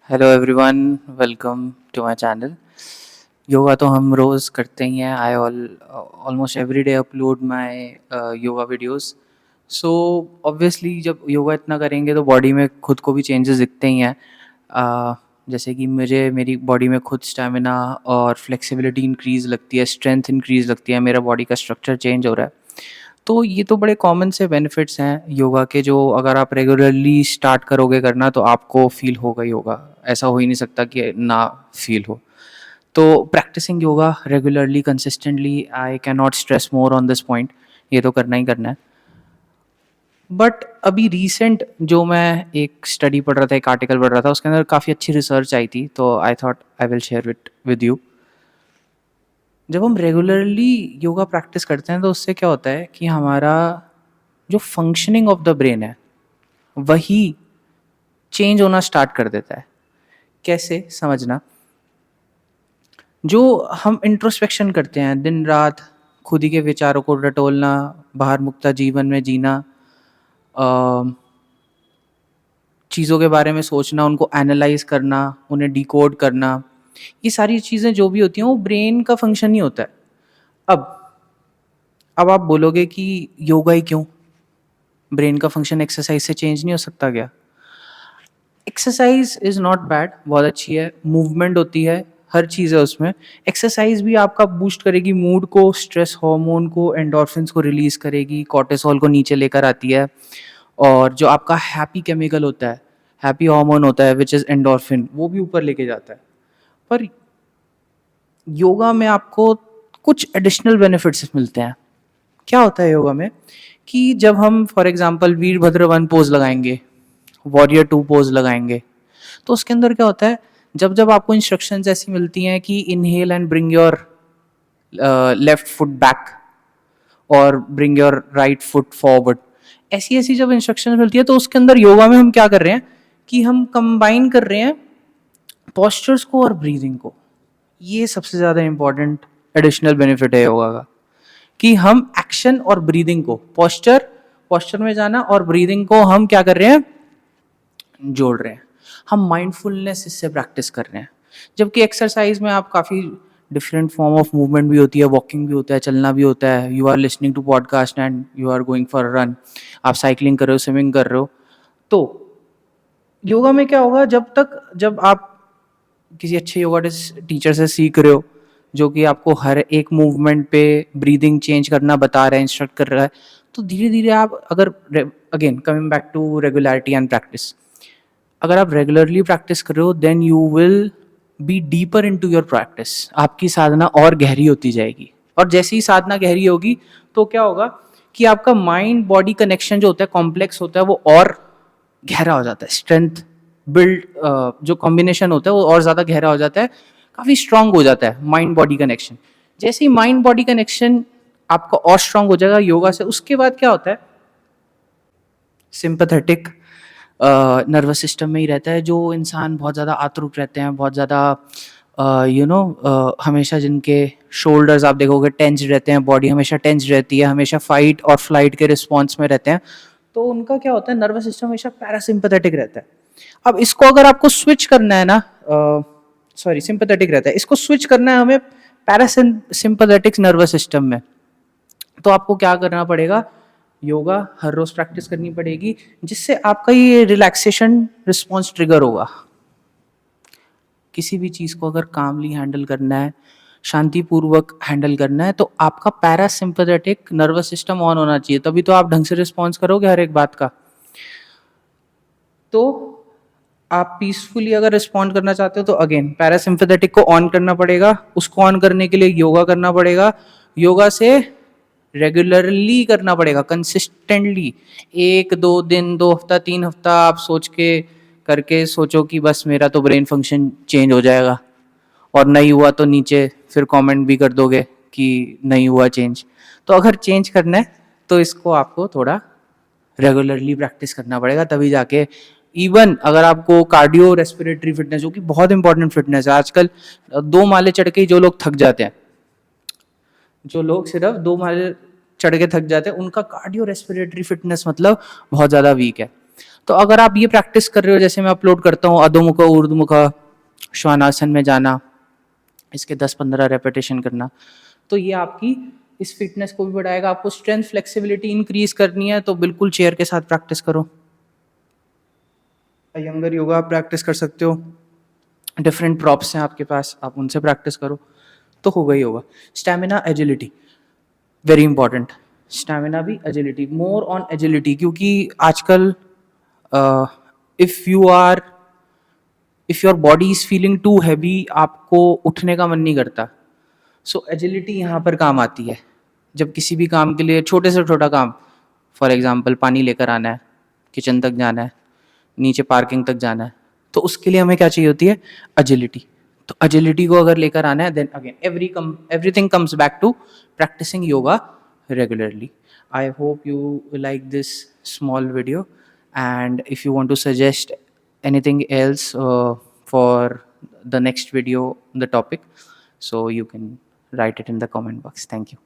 Hello everyone, welcome to my channel. Yoga तो हम रोज़ करते ही हैं। I almost every day upload my yoga videos. So obviously जब योगा इतना करेंगे तो बॉडी में खुद को भी चेंजेस दिखते ही हैं। जैसे कि मुझे मेरी बॉडी में खुद स्टेमिना और फ्लेक्सिबिलिटी इंक्रीज़ लगती है, स्ट्रेंथ इंक्रीज़ लगती है, मेरा बॉडी का स्ट्रक्चर चेंज हो रहा है। तो ये तो बड़े कॉमन से बेनिफिट्स हैं योगा के, जो अगर आप रेगुलरली स्टार्ट करोगे करना तो आपको फील होगा ही होगा। ऐसा हो ही नहीं सकता कि ना फील हो। तो practising yoga regularly consistently, I can not stress more on this point. ये तो करना ही करना है। बट अभी रिसेंट जो मैं एक स्टडी पढ़ रहा था, एक आर्टिकल पढ़ रहा था, उसके अंदर काफ़ी अच्छी रिसर्च आई थी, तो I thought I will share it with you. जब हम रेगुलरली योगा प्रैक्टिस करते हैं तो उससे क्या होता है कि हमारा जो फंक्शनिंग ऑफ द ब्रेन है वही चेंज होना स्टार्ट कर देता है। कैसे समझना? जो हम इंट्रोस्पेक्शन करते हैं दिन रात, खुद ही के विचारों को टटोलना, बाहर मुक्ता जीवन में जीना, चीज़ों के बारे में सोचना, उनको एनालाइज करना, उन्हें डिकोड करना, ये सारी चीज़ें जो भी होती हैं वो ब्रेन का फंक्शन ही होता है। अब अब आप बोलोगे कि योगा ही क्यों? ब्रेन का फंक्शन एक्सरसाइज से चेंज नहीं हो सकता क्या? एक्सरसाइज इज़ नॉट बैड, बहुत अच्छी है, मूवमेंट होती है, हर चीज़ है उसमें। एक्सरसाइज भी आपका बूस्ट करेगी मूड को, स्ट्रेस हार्मोन को, एंडोर्फिन्स को रिलीज़ करेगी, कॉर्टिसोल को नीचे लेकर आती है। और जो आपका हैप्पी केमिकल होता है, हैप्पी हार्मोन होता है विच इज़ एंडोर्फिन, वो भी ऊपर लेके जाता है। पर योगा में आपको कुछ एडिशनल बेनिफिट्स मिलते हैं। क्या होता है योगा में कि जब हम for example Virbhadra one pose लगाएंगे, वॉरियर टू पोज लगाएंगे, तो उसके अंदर क्या होता है, जब जब आपको इंस्ट्रक्शंस ऐसी मिलती हैं कि inhale and bring your left foot back और bring your right foot forward, ऐसी ऐसी जब इंस्ट्रक्शंस मिलती है तो उसके अंदर योगा में हम क्या कर रहे हैं कि हम कंबाइन कर रहे हैं पॉस्चर्स को और ब्रीदिंग को। ये सबसे ज़्यादा इंपॉर्टेंट एडिशनल बेनिफिट है योगा का, कि हम एक्शन और ब्रीदिंग को, पॉस्चर में जाना और ब्रीदिंग को हम क्या कर रहे हैं, जोड़ रहे हैं। हम माइंडफुलनेस इससे प्रैक्टिस कर रहे हैं। जबकि एक्सरसाइज में आप काफ़ी डिफरेंट फॉर्म ऑफ मूवमेंट भी होती है, वॉकिंग भी होता है, चलना भी होता है, you are listening to podcast and you are going for a run, आप साइकिलिंग कर रहे हो, स्विमिंग कर रहे हो। तो योगा में क्या होगा, जब आप किसी अच्छे योगा टीचर से सीख रहे हो, जो कि आपको हर एक मूवमेंट पे ब्रीदिंग चेंज करना बता रहा है, इंस्ट्रक्ट कर रहा है, तो धीरे धीरे आप अगर, again coming back to regularity and practice, अगर आप रेगुलरली प्रैक्टिस कर रहे हो then you will be deeper into your practice. आपकी साधना और गहरी होती जाएगी, और जैसे ही साधना गहरी होगी तो क्या होगा कि आपका माइंड बॉडी कनेक्शन जो होता है, कॉम्प्लेक्स होता है, वो और गहरा हो जाता है। स्ट्रेंथ बिल्ड, जो कॉम्बिनेशन होता है वो और ज़्यादा गहरा हो जाता है, काफ़ी स्ट्रांग हो जाता है माइंड बॉडी कनेक्शन। जैसे ही माइंड बॉडी कनेक्शन आपका और स्ट्रांग हो जाएगा योगा से, उसके बाद क्या होता है, सिंपैथेटिक नर्वस सिस्टम में ही रहता है। जो इंसान बहुत ज़्यादा आतुर रहते हैं, बहुत ज़्यादा हमेशा जिनके शोल्डर्स आप देखोगे टेंस रहते हैं, बॉडी हमेशा टेंस रहती है, हमेशा फाइट और फ्लाइट के रिस्पॉन्स में रहते हैं, तो उनका क्या होता है, नर्वस सिस्टम हमेशा पैरासिम्पैथेटिक रहता है। अब इसको अगर आपको स्विच करना है ना, सॉरी सिंपैथेटिक रहता है, इसको स्विच करना है हमें पैरासिम्पैथेटिक नर्वस सिस्टम में, तो आपको क्या करना पड़ेगा, योगा हर रोज प्रैक्टिस करनी पड़ेगी, जिससे आपका ये रिलैक्सेशन रिस्पॉन्स ट्रिगर होगा। किसी भी चीज़ को अगर कामली हैंडल करना है, शांतिपूर्वक हैंडल करना है, तो आपका पैरासिम्पैथेटिक नर्वस सिस्टम ऑन होना चाहिए, तभी तो आप ढंग से रिस्पॉन्स करोगे हर एक बात का। तो आप पीसफुली अगर रिस्पॉन्ड करना चाहते हो तो अगेन पैरासिम्पैथेटिक को ऑन करना पड़ेगा। उसको ऑन करने के लिए योगा करना पड़ेगा, योगा से रेगुलरली करना पड़ेगा, कंसिस्टेंटली। 1 2 दिन, 2 हफ्ता, 3 हफ्ता आप सोच के करके सोचो कि बस मेरा तो ब्रेन फंक्शन चेंज हो जाएगा, और नहीं हुआ तो नीचे फिर कमेंट भी कर दोगे कि नहीं हुआ चेंज। तो अगर चेंज करना है तो इसको आपको थोड़ा रेगुलरली प्रैक्टिस करना पड़ेगा, तभी जाके। इवन अगर आपको कार्डियो रेस्पिरेटरी फिटनेस, जो कि बहुत इंपॉर्टेंट फिटनेस है आजकल, 2 माले चढ़ के ही जो लोग थक जाते हैं, जो लोग सिर्फ 2 माले चढ़ के थक जाते हैं, उनका कार्डियो रेस्पिरेटरी फिटनेस मतलब बहुत ज़्यादा वीक है। तो अगर आप ये प्रैक्टिस कर रहे हो, जैसे मैं अपलोड करता हूँ अधोमुख ऊर्ध्वमुख श्वानासन में जाना, इसके 10-15 रेपिटेशन करना, तो ये आपकी इस फिटनेस को भी बढ़ाएगा। आपको स्ट्रेंथ फ्लेक्सिबिलिटी इंक्रीज करनी है तो बिल्कुल चेयर के साथ प्रैक्टिस करो। अयंगर योगा आप प्रैक्टिस कर सकते हो, डिफरेंट प्रॉप्स हैं आपके पास, आप उनसे प्रैक्टिस करो तो हो गई होगा। Stamina, agility, very important. Stamina भी, एजिलिटी, मोर ऑन एजिलिटी, क्योंकि आजकल if you are if your body is feeling too heavy, आपको उठने का मन नहीं करता, सो एजिलिटी यहाँ पर काम आती है। जब किसी भी काम के लिए, छोटे से छोटा काम, फॉर एग्जांपल पानी लेकर आना है, किचन तक जाना है, नीचे पार्किंग तक जाना है, तो उसके लिए हमें क्या चाहिए होती है? एजिलिटी। तो एजिलिटी को अगर लेकर आना है, then again everything comes back to practicing yoga regularly. I hope you like this small video, and if you want to suggest anything else for the next video, the topic, so you can write it in the comment box. Thank you.